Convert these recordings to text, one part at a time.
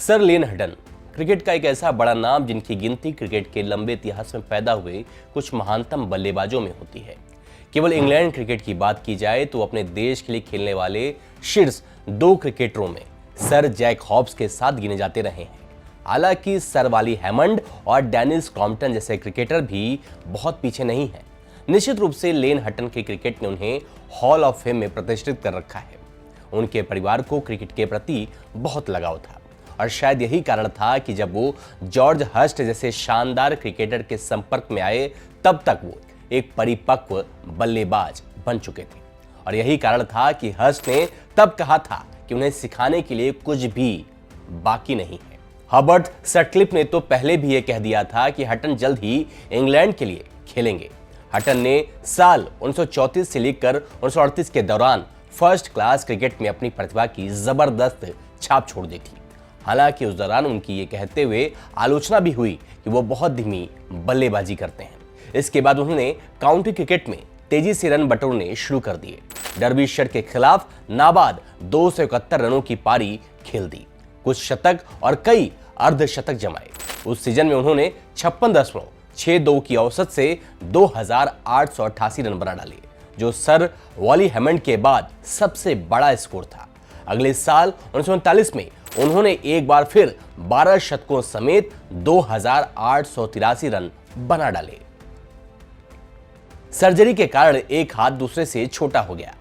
Sir Len हटन cricket का एक ऐसा बड़ा नाम जिनकी गिनती क्रिकेट के लंबे इतिहास में पैदा हुए कुछ महानतम बल्लेबाजों में होती है। केवल इंग्लैंड क्रिकेट की बात की जाए तो अपने देश के लिए खेलने वाले शीर्ष 2 क्रिकेटरों में सर जैक हॉब्स के साथ गिने जाते रहे हैं। हालांकि सर वाली हैमंड और डेनिस क्रॉम्पटन जैसे क्रिकेटर भी बहुत पीछे नहीं हैं। निश्चित रूप से लेन हटन के क्रिकेट ने उन्हें हॉल ऑफ फेम में प्रतिष्ठित कर रखा है। उनके परिवार को क्रिकेट के प्रति बहुत लगाव था और शायद यही कारण था कि जब वो जॉर्ज हर्स्ट जैसे शानदार क्रिकेटर के संपर्क में आए तब तक वो एक परिपक्व बल्लेबाज बन चुके थे। और यही कारण था कि हर्स्ट ने तब कहा था कि उन्हें सिखाने के लिए कुछ भी बाकी नहीं है। हर्बर्ट सटक्लिफ ने तो पहले भी यह कह दिया था कि हटन जल्द ही इंग्लैंड के लिए खेलेंगे। हटन ने साल 1934 से लेकर 1938 के दौरान फर्स्ट क्लास क्रिकेट में अपनी प्रतिभा की जबरदस्त छाप छोड़ दी थी। हालांकि उस दौरान उनकी ये कहते हुए आलोचना भी हुई कि वो बहुत धीमी बल्लेबाजी करते हैं। इसके बाद उन्होंने काउंटी क्रिकेट में तेजी से रन बटोरने शुरू कर दिए। डर्बीशायर के खिलाफ नाबाद 271 रनों की पारी खेल दी, कुछ शतक और कई अर्धशतक जमाए। उस सीजन में उन्होंने 56.62 की औसत से 2888 रन बना डाले, जो सर वॉली हैमंड के बाद सबसे बड़ा स्कोर था। अगले साल 1939 में उन्होंने एक बार फिर 12 शतकों समेत 2883 रन बना डाले। सर्जरी के कारण एक हाथ दूसरे से छोटा हो गया।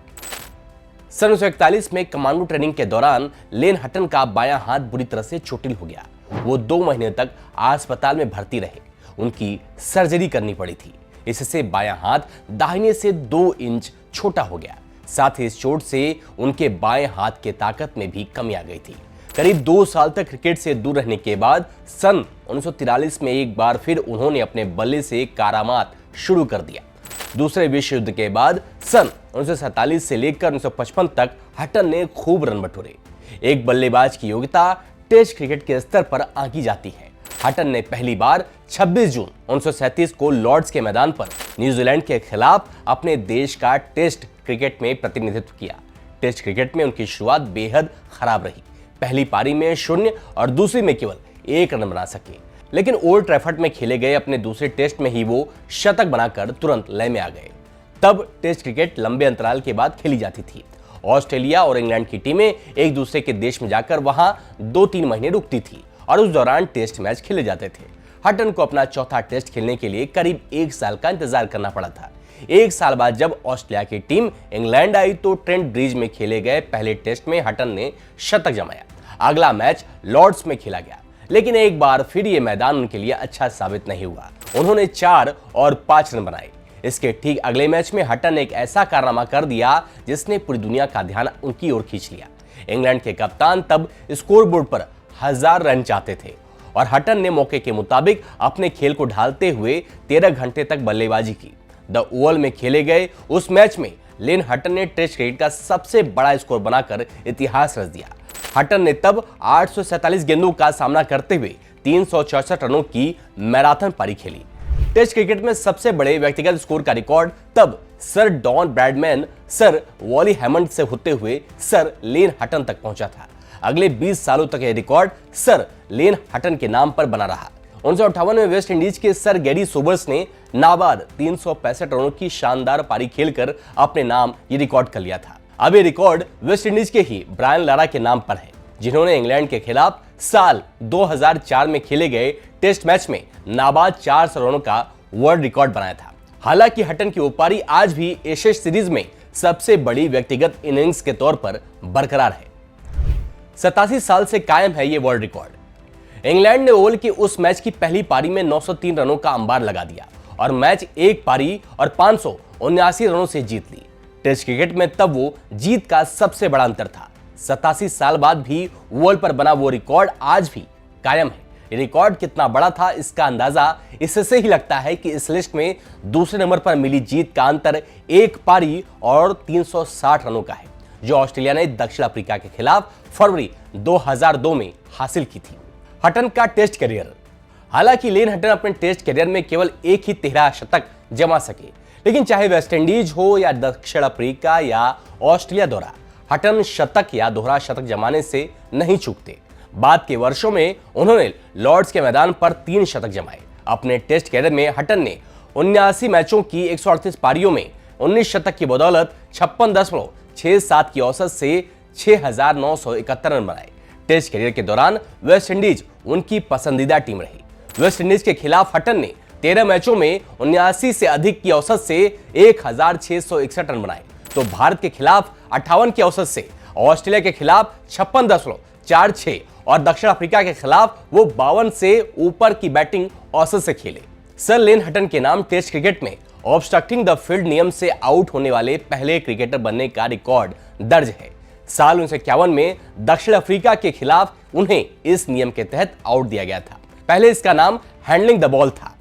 सन 1941 में कमांडो ट्रेनिंग के दौरान लेन हटन का बायां हाथ बुरी तरह से चोटिल हो गया। वो 2 महीने तक अस्पताल में भर्ती रहे। उनकी सर्जरी करनी पड़ी थी। इससे बायां हाथ दाहिने से 2 इंच छोटा हो गया। साथ ही इस चोट से उनके बाएं हाथ के ताकत में भी कमी आ गई थी। करीब 2 साल तक क्रिकेट से दूर रहने के बाद सन 1943 में एक बार फिर उन्होंने अपने बल्ले से करामात शुरू कर दिया। दूसरे विश्व युद्ध के बाद सन 1947 से लेकर 1955 तक हटन ने खूब रन बटोरे। एक बल्लेबाज की योग्यता टेस्ट क्रिकेट के स्तर पर आंकी जाती है। हटन ने पहली बार 26 जून 1937 को लॉर्ड्स के मैदान पर न्यूजीलैंड के खिलाफ अपने देश का टेस्ट क्रिकेट में प्रतिनिधित्व किया। टेस्ट क्रिकेट में उनकी शुरुआत बेहद खराब रही। पहली पारी में 0 और दूसरी में केवल 1 रन बना सके, लेकिन ओल्ड ट्रैफर्ड में खेले गए अपने दूसरे टेस्ट में ही वो शतक बनाकर तुरंत लय में आ गए। तब टेस्ट क्रिकेट लंबे अंतराल के बाद खेली जाती थी। ऑस्ट्रेलिया और इंग्लैंड की टीमें एक दूसरे के देश में जाकर वहां 2-3 महीने रुकती थी और उस दौरान टेस्ट मैच खेले जाते थे। हटन को अपना चौथा टेस्ट खेलने के लिए करीब 1 साल का इंतजार करना पड़ा था। 1 साल बाद जब ऑस्ट्रेलिया की टीम इंग्लैंड आई तो ट्रेंट ब्रिज में खेले गए पहले टेस्ट में हटन ने शतक जमाया। अगला मैच लॉर्ड्स में खेला गया, लेकिन एक बार फिर यह मैदान उनके लिए अच्छा साबित नहीं हुआ। उन्होंने 4 और 5 रन बनाए। इसके ठीक अगले मैच में हटन ने एक ऐसा कारनामा कर दिया जिसने पूरी दुनिया का ध्यान उनकी ओर खींच लिया। इंग्लैंड के कप्तान तब स्कोरबोर्ड पर 1000 रन चाहते थे और हटन ने मौके के मुताबिक अपने खेल को ढालते हुए 13 घंटे तक बल्लेबाजी की। द ओवल में खेले गए उस मैच में लेन हटन ने टेस्ट क्रिकेट का सबसे बड़ा स्कोर बनाकर इतिहास रच दिया। हटन ने तब 847 गेंदों का सामना करते हुए 364 रनों की मैराथन पारी खेली। टेस्ट क्रिकेट में सबसे बड़े व्यक्तिगत स्कोर का रिकॉर्ड तब sir Don Bradman, sir Wally Hammond से होते हुए सर लेन हटन तक पहुंचा था। अगले 20 सालों तक यह रिकॉर्ड सर लेन हटन के नाम पर बना रहा। 1958 में वेस्ट इंडीज के सर गैरी सोबर्स ने नाबाद 365 रनों की शानदार पारी खेलकर अपने नाम ये रिकॉर्ड कर लिया था। अब ये रिकॉर्ड वेस्ट इंडीज के ही ब्रायन लारा के नाम पर है, जिन्होंने इंग्लैंड के खिलाफ साल 2004 में खेले गए टेस्ट मैच में नाबाद 400 रनों का वर्ल्ड रिकॉर्ड बनाया था। हालांकि हटन की वो पारी आज भी एशेज सीरीज में सबसे बड़ी व्यक्तिगत इनिंग्स के तौर पर बरकरार है। 87 साल से कायम है ये वर्ल्ड रिकॉर्ड। इंग्लैंड ने ओवल के उस मैच की पहली पारी में 903 रनों का अंबार लगा दिया और मैच एक पारी और 579 रनों से जीत ली। टेस्ट क्रिकेट में तब वो जीत का सबसे बड़ा अंतर था। 87 साल बाद भी ओवल पर बना वो रिकॉर्ड आज भी कायम है। ये रिकॉर्ड कितना बड़ा था इसका अंदाजा इससे ही लगता है कि इस लिस्ट में दूसरे नंबर पर मिली जीत का अंतर एक पारी और 360 रनों का है, जो ऑस्ट्रेलिया ने दक्षिण अफ्रीका के खिलाफ फरवरी 2002 में हासिल की थी। हटन का टेस्ट करियर। हालांकि लेन हटन अपने टेस्ट करियर में केवल एक ही 13 शतक जमा सके, लेकिन चाहे वेस्ट इंडीज हो या दक्षिण अफ्रीका या ऑस्ट्रेलिया दौरा, हटन शतक या दोहरा शतक जमाने से नहीं चूकते। बाद के वर्षों में उन्होंने लॉर्ड्स के मैदान पर 3 शतक जमाए। अपने टेस्ट कैरियर में हटन ने 79 मैचों की 138 पारियों में 19 शतक की बदौलत 56.67 की औसत से 6,971 रन बनाए। टेस्ट कैरियर के दौरान वेस्ट इंडीज उनकी पसंदीदा टीम रही। वेस्ट इंडीज के खिलाफ हटन ने 13 मैचों में 79 से अधिक की औसत से 1,661 रन बनाए, तो भारत के खिलाफ 58 की औसत से, ऑस्ट्रेलिया के खिलाफ 56.46 और दक्षिण अफ्रीका के खिलाफ वो 52 से ऊपर की बैटिंग औसत से खेले। सर लेन हटन के नाम टेस्ट क्रिकेट में ऑब्स्ट्रक्टिंग द फील्ड नियम से आउट होने वाले पहले क्रिकेटर बनने का रिकॉर्ड दर्ज है। साल 1951 में दक्षिण अफ्रीका के खिलाफ उन्हें इस नियम के तहत आउट दिया गया था। पहले इसका नाम हैंडलिंग द बॉल था।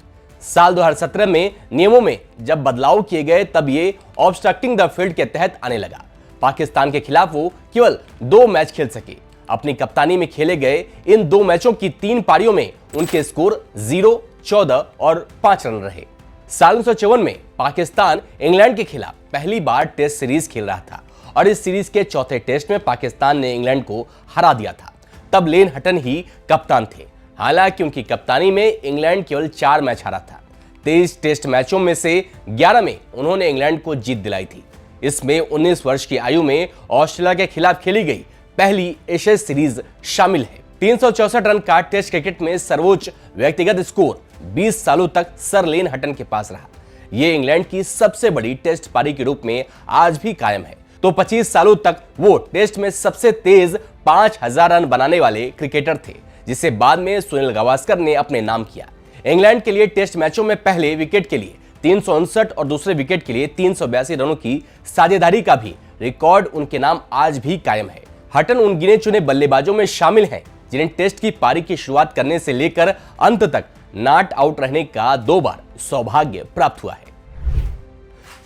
साल 2017 में नियमों में जब बदलाव किए गए तब ये ऑब्स्ट्रक्टिंग द फील्ड के तहत आने लगा। पाकिस्तान के खिलाफ वो केवल 2 मैच खेल सके। अपनी कप्तानी में खेले गए इन 2 मैचों की 3 पारियों में उनके स्कोर 0, 14 और 5 रन रहे। साल 1954 में पाकिस्तान इंग्लैंड के खिलाफ पहली बार टेस्ट सीरीज खेल रहा था और इस सीरीज के चौथे टेस्ट में पाकिस्तान ने इंग्लैंड को हरा दिया था। तब लेन हटन ही कप्तान थे। हालांकि उनकी कप्तानी में इंग्लैंड केवल 4 मैच हारा था। 23 टेस्ट मैचों में से 11 में उन्होंने इंग्लैंड को जीत दिलाई थी। इसमें 19 वर्ष की आयु में ऑस्ट्रेलिया के खिलाफ खेली गई पहली एशेज सीरीज शामिल है। 364 रन का टेस्ट क्रिकेट में सर्वोच्च व्यक्तिगत स्कोर 20 सालों तक सर लेन हटन के पास रहा। यह इंग्लैंड की सबसे बड़ी टेस्ट पारी के रूप में आज भी कायम है। तो 25 सालों तक वो टेस्ट में सबसे तेज 5000 रन बनाने वाले क्रिकेटर थे, जिसे बाद में सुनील गावस्कर ने अपने नाम किया। इंग्लैंड के लिए टेस्ट मैचों में पहले विकेट के लिए 359 और दूसरे विकेट के लिए 382 रनों की साझेदारी का भी रिकॉर्ड उनके नाम आज भी कायम है। हटन उन गिने चुने बल्लेबाजों में शामिल हैं जिन्हें टेस्ट की पारी की शुरुआत करने से लेकर अंत तक नॉट आउट रहने का 2 बार सौभाग्य प्राप्त हुआ है।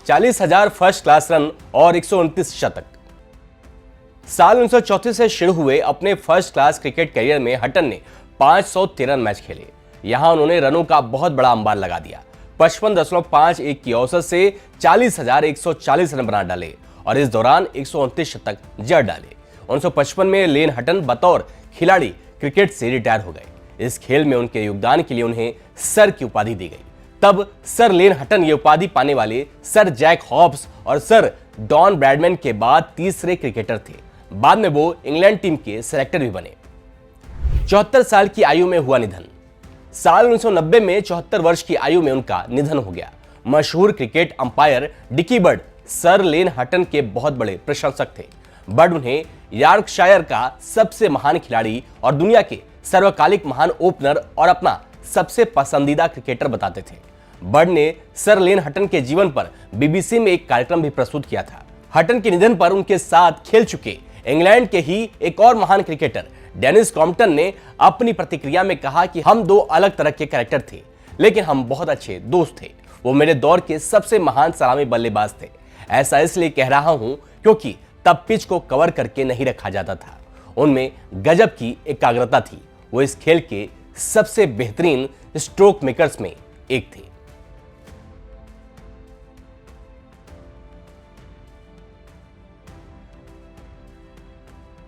40,000 फर्स्ट क्लास रन और 129 शतक। साल 1934 से शुरू हुए अपने फर्स्ट क्लास क्रिकेट करियर में हटन ने 513 मैच खेले। यहां उन्होंने रनों का बहुत बड़ा अंबार लगा दिया। 55.51 की औसत से 40,140 रन बना डाले और इस दौरान 129 शतक जड़ डाले। 1955 में लेन हटन बतौर खिलाड़ी क्रिकेट से रिटायर हो गए। इस खेल में उनके योगदान के लिए उन्हें सर की उपाधि दी गई। तब सर लेन हटन ये उपाधि पाने वाले सर जैक हॉब्स और सर डॉन ब्रैडमैन के बाद तीसरे क्रिकेटर थे। बाद में वो इंग्लैंड टीम के सिलेक्टर भी बने। 74 साल की आयु में हुआ निधन। साल 1990 में 74 वर्ष की आयु में उनका निधन हो गया। मशहूर cricket umpire Dickie Bird Sir Len Hutton के बहुत बड़े प्रशंसक थे। बर्ड उन्हें यॉर्कशायर का सबसे महान खिलाड़ी और दुनिया के सर्वकालिक महान ओपनर और अपना सबसे पसंदीदा क्रिकेटर बताते थे। बर्ड ने सर लेन हटन के जीवन पर बीबीसी में एक कार्यक्रम भी प्रस्तुत किया था। हटन के निधन पर उनके साथ खेल चुके इंग्लैंड के ही एक और महान क्रिकेटर डेनिस क्रॉम्पटन ने अपनी प्रतिक्रिया में कहा कि हम 2 अलग तरह के कैरेक्टर थे, लेकिन हम बहुत अच्छे दोस्त थे। वो मेरे दौर के सबसे महान सलामी बल्लेबाज थे। ऐसा इसलिए कह रहा हूं क्योंकि तब पिच को कवर करके नहीं रखा जाता था। उनमें गजब की एकाग्रता थी। वो इस खेल के सबसे बेहतरीन स्ट्रोक मेकर्स में एक थे।